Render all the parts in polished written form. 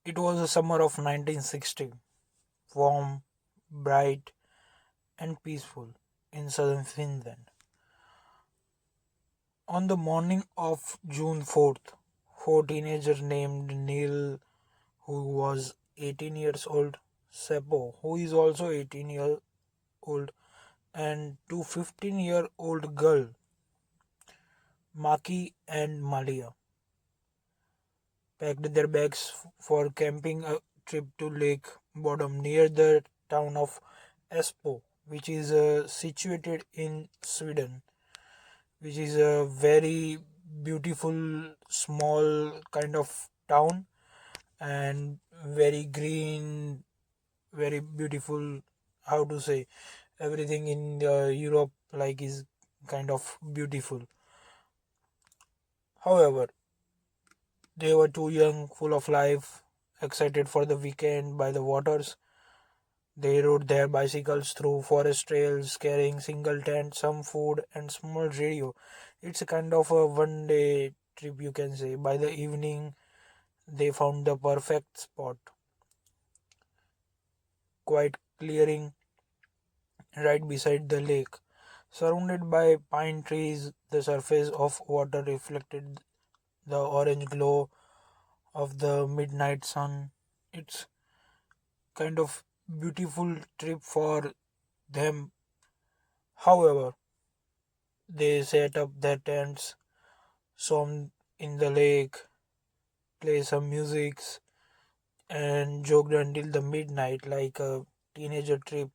It was the summer of 1960, warm, bright, and peaceful in southern Finland. On the morning of June 4th, four teenagers named Neil, who was 18 years old, Seppo, who is also 18 years old, and two 15-year-old girl, Maki and Malia, packed their bags for camping a trip to Lake Bottom near the town of Espoo, which is situated in Sweden, which is a very beautiful small kind of town and very green, very beautiful. How to say, everything in Europe like is kind of beautiful. However, they were too young, full of life, excited for the weekend by the waters. They rode their bicycles through forest trails, carrying single tent, some food, and small radio. It's a kind of a one-day trip, you can say. By the evening, they found the perfect spot, quiet clearing right beside the lake. Surrounded by pine trees, the surface of water reflected the orange glow of the midnight sun. It's kind of beautiful trip for them. However, they set up their tents, swam in the lake, play some music, and joked until the midnight like a teenager trip.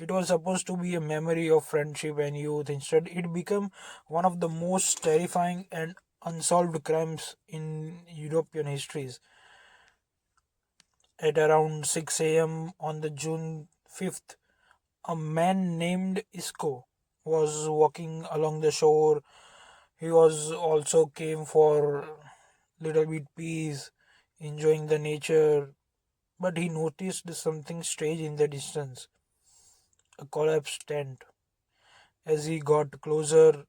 It was supposed to be a memory of friendship and youth. Instead, it became one of the most terrifying and unsolved crimes in European histories. At around 6 a.m. on the June 5th, a man named Isco was walking along the shore. He was also came for little bit peace, enjoying the nature, but he noticed something strange in the distance, a collapsed tent. As he got closer,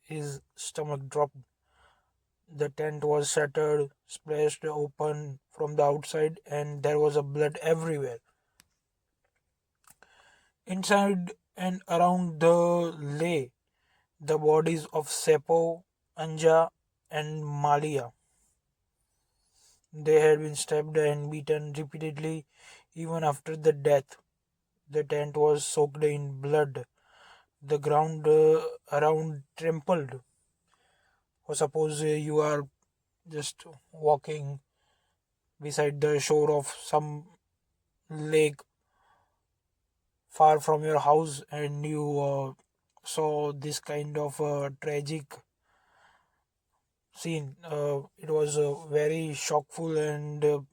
his stomach dropped. The tent was shattered, splashed open from the outside, and there was a blood everywhere. Inside and around the lay the bodies of Seppo, Anja, and Malia. They had been stabbed and beaten repeatedly even after the death. The tent was soaked in blood. The ground around trembled. Or suppose you are just walking beside the shore of some lake far from your house and you saw this kind of tragic scene. It was very shockful and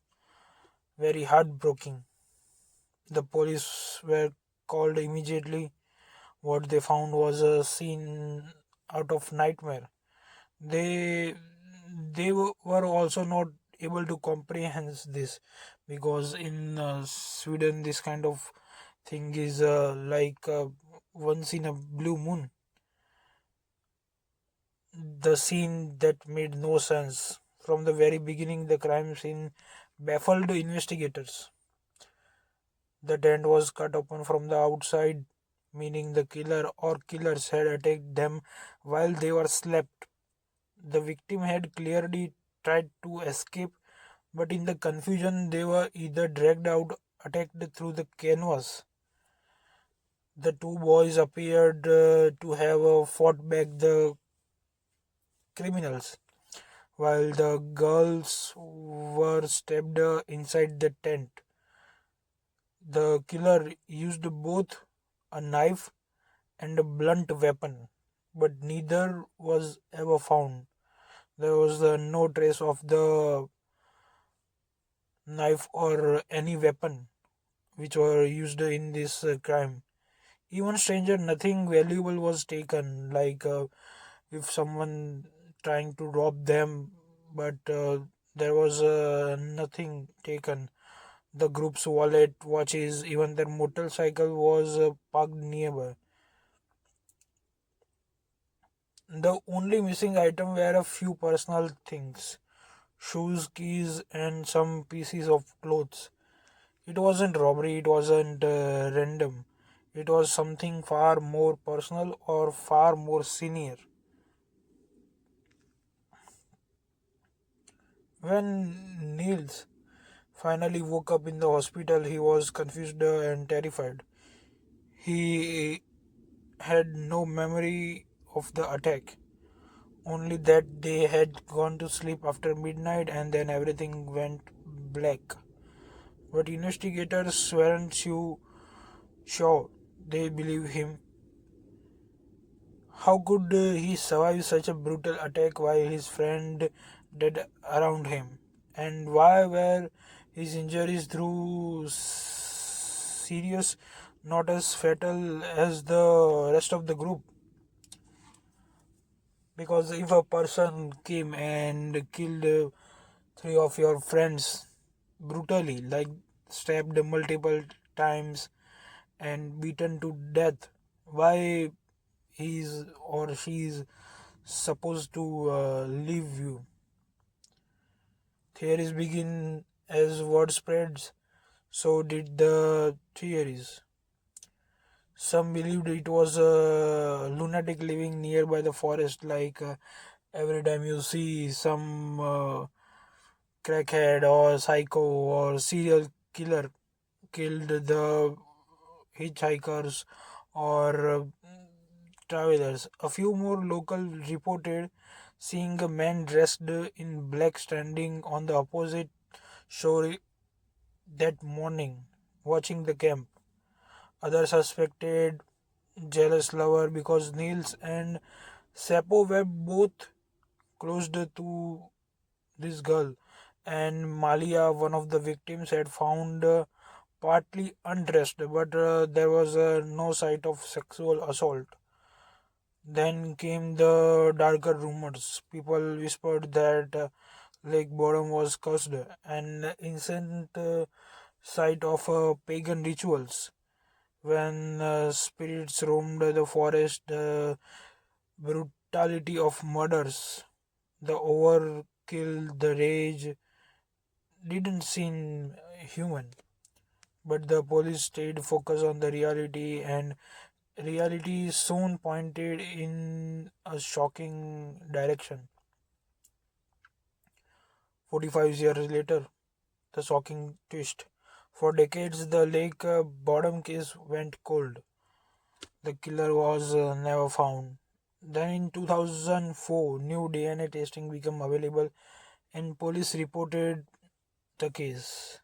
very heartbreaking. The police were called immediately. What they found was a scene out of nightmare. They were also not able to comprehend this because in Sweden this kind of thing is like once in a blue moon. The scene that made no sense from the very beginning. The crime scene baffled investigators. The tent was cut open from the outside, meaning the killer or killers had attacked them while they were slept. The victim had clearly tried to escape, but in the confusion, they were either dragged out, attacked through the canvas. The two boys appeared to have fought back the criminals, while the girls were stabbed inside the tent. The killer used both a knife and a blunt weapon, but neither was ever found. There was no trace of the knife or any weapon which were used in this crime. Even stranger, nothing valuable was taken, like if someone trying to rob them, but there was nothing taken. The group's wallet, watches, even their motorcycle was parked nearby. The only missing item were a few personal things, shoes, keys, and some pieces of clothes. It wasn't robbery, it wasn't random. It was something far more personal or far more senior. When Niels finally woke up in the hospital, he was confused and terrified. He had no memory of the attack, only that they had gone to sleep after midnight and then everything went black. But investigators weren't sure they believe him. How could he survive such a brutal attack while his friend dead around him? And why were his injuries through serious, not as fatal as the rest of the group? Because if a person came and killed three of your friends brutally, like stabbed multiple times and beaten to death, why he's or she's supposed to leave you? Theories begin as word spreads, so did the theories. Some believed it was a lunatic living nearby the forest, like every time you see some crackhead or psycho or serial killer killed the hitchhikers or travelers. A few more local reported seeing a man dressed in black standing on the opposite shore that morning, watching the camp. Others suspected jealous lover because Niels and Sapo were both close to this girl, and Malia, one of the victims, had found partly undressed, but there was no sight of sexual assault. Then came the darker rumors. People whispered that Lake Bottom was cursed, an ancient site of pagan rituals. When spirits roamed the forest, the brutality of murders, the overkill, the rage didn't seem human. But the police stayed focused on the reality, and reality soon pointed in a shocking direction. 45 years later, the shocking twist. For decades, the lake bottom case went cold. The killer was never found. Then in 2004, new DNA testing became available and police reported the case.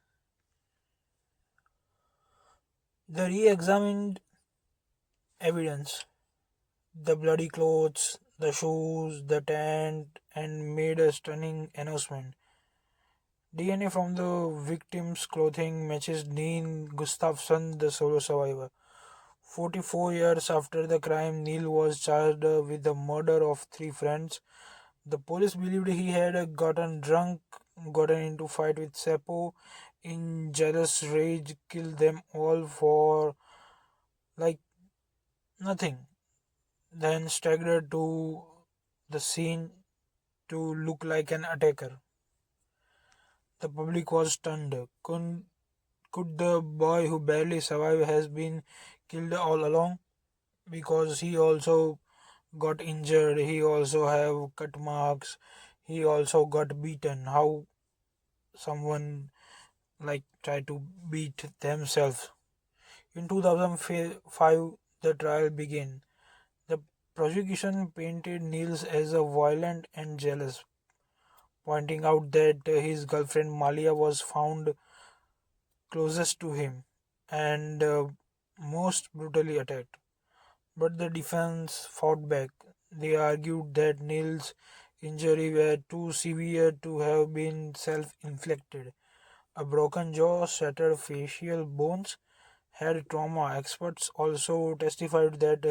They re examined evidence, the bloody clothes, the shoes, the tent, and made a stunning announcement. DNA from the victim's clothing matches Dean Gustafsson, the solo survivor. 44 years after the crime, Neil was charged with the murder of three friends. The police believed he had gotten drunk, gotten into fight with Seppo, in jealous rage, killed them all for like nothing. Then staggered to the scene to look like an attacker. The public was stunned. Could the boy who barely survived has been killed all along? Because he also got injured, he also have cut marks, he also got beaten. How someone like try to beat themselves? In 2005, the trial began. The prosecution painted Niels as a violent and jealous, pointing out that his girlfriend Malia was found closest to him and most brutally attacked. But the defense fought back. They argued that Neil's injuries were too severe to have been self inflicted. A broken jaw, shattered facial bones, had trauma. Experts also testified that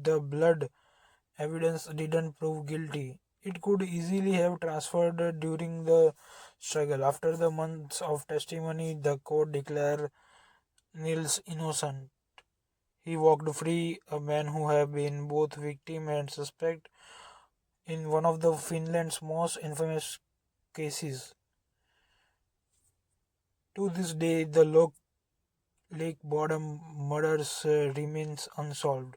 the blood evidence didn't prove guilty. It could easily have transferred during the struggle. After the months of testimony, the court declared Nils innocent. He walked free, a man who had been both victim and suspect in one of the Finland's most infamous cases. To this day, the Lake Bottom murders remains unsolved.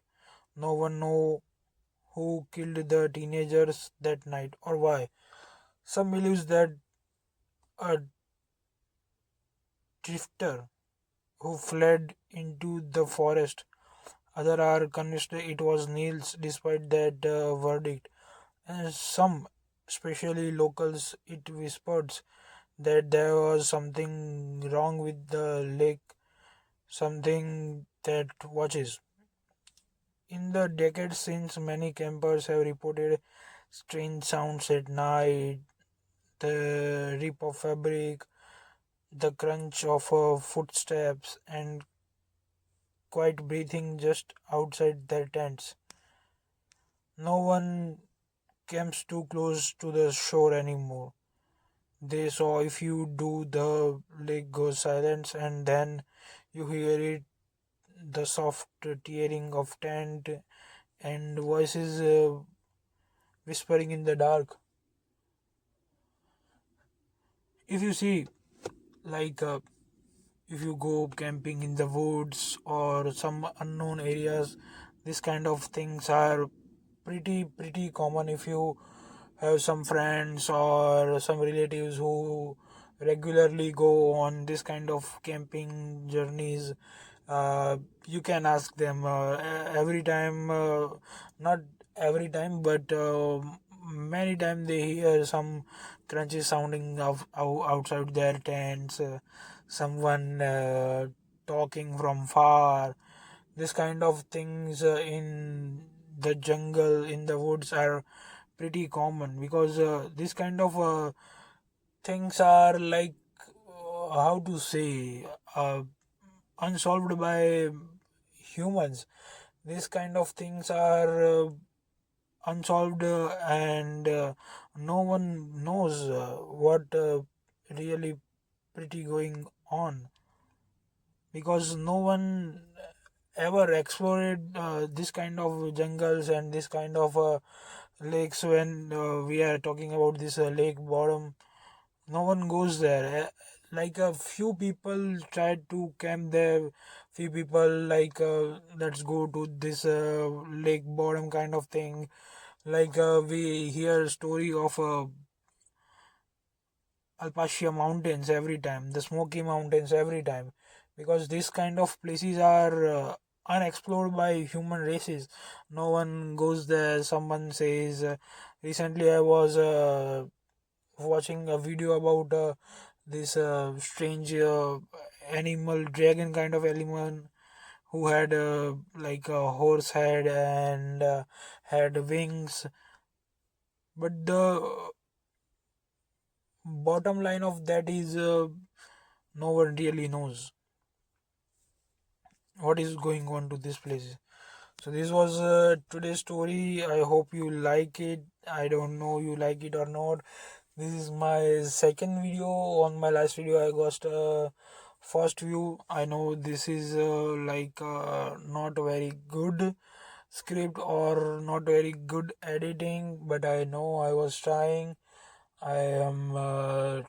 No one know who killed the teenagers that night or why. Some believes that a drifter who fled into the forest. Others are convinced it was Niels despite that verdict. And some, especially locals, it whispered that there was something wrong with the lake, something that watches. In the decades since, many campers have reported strange sounds at night, the rip of fabric, the crunch of footsteps, and quiet breathing just outside their tents. No one comes too close to the shore anymore. They saw if you do, the lake goes silent, and then you hear it, the soft tearing of tent and voices whispering in the dark. If you see, like, if you go camping in the woods or some unknown areas, this kind of things are pretty common. If you have some friends or some relatives who regularly go on this kind of camping journeys, you can ask them every time, not every time, but many times they hear some crunchy sounding of outside their tents, someone talking from far. This kind of things in the jungle, in the woods, are pretty common because this kind of things are like, how to say, unsolved by humans. These kind of things are unsolved, and no one knows what really pretty going on, because no one ever explored this kind of jungles and this kind of lakes. When we are talking about this lake bottom, no one goes there. Like a few people tried to camp there. Few people like, let's go to this lake bottom kind of thing. Like, we hear story of Alpacia Mountains every time, the Smoky Mountains every time, because these kind of places are unexplored by human races. No one goes there. Someone says, recently I was watching a video about this strange animal, dragon kind of animal, who had like a horse head and had wings. But the bottom line of that is, no one really knows what is going on to this place. So this was today's story. I hope you like it. I don't know you like it or not. This is my second video. On my last video I got first view. I know this is like not very good script or not very good editing, but I know I was trying. I am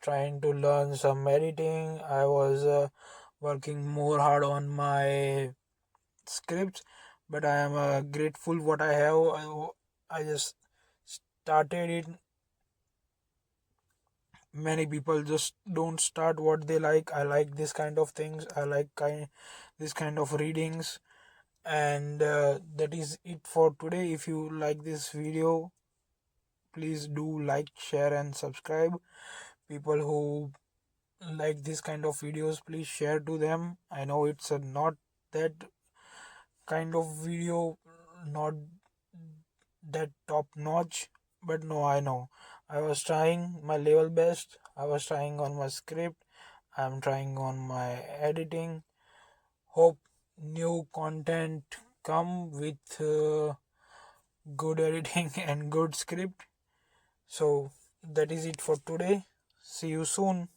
trying to learn some editing. I was working more hard on my scripts, but I am grateful what I have. I just started it. Many people just don't start what they like. I like this kind of things. I like this kind of readings, and that is it for today. If you like this video, please do like, share, and subscribe. People who like this kind of videos, please share to them. I know it's not that kind of video, not that top notch, but no, I know I was trying my level best. I was trying on my script. I'm trying on my editing. Hope new content come with good editing and good script. So that is it for today. See you soon.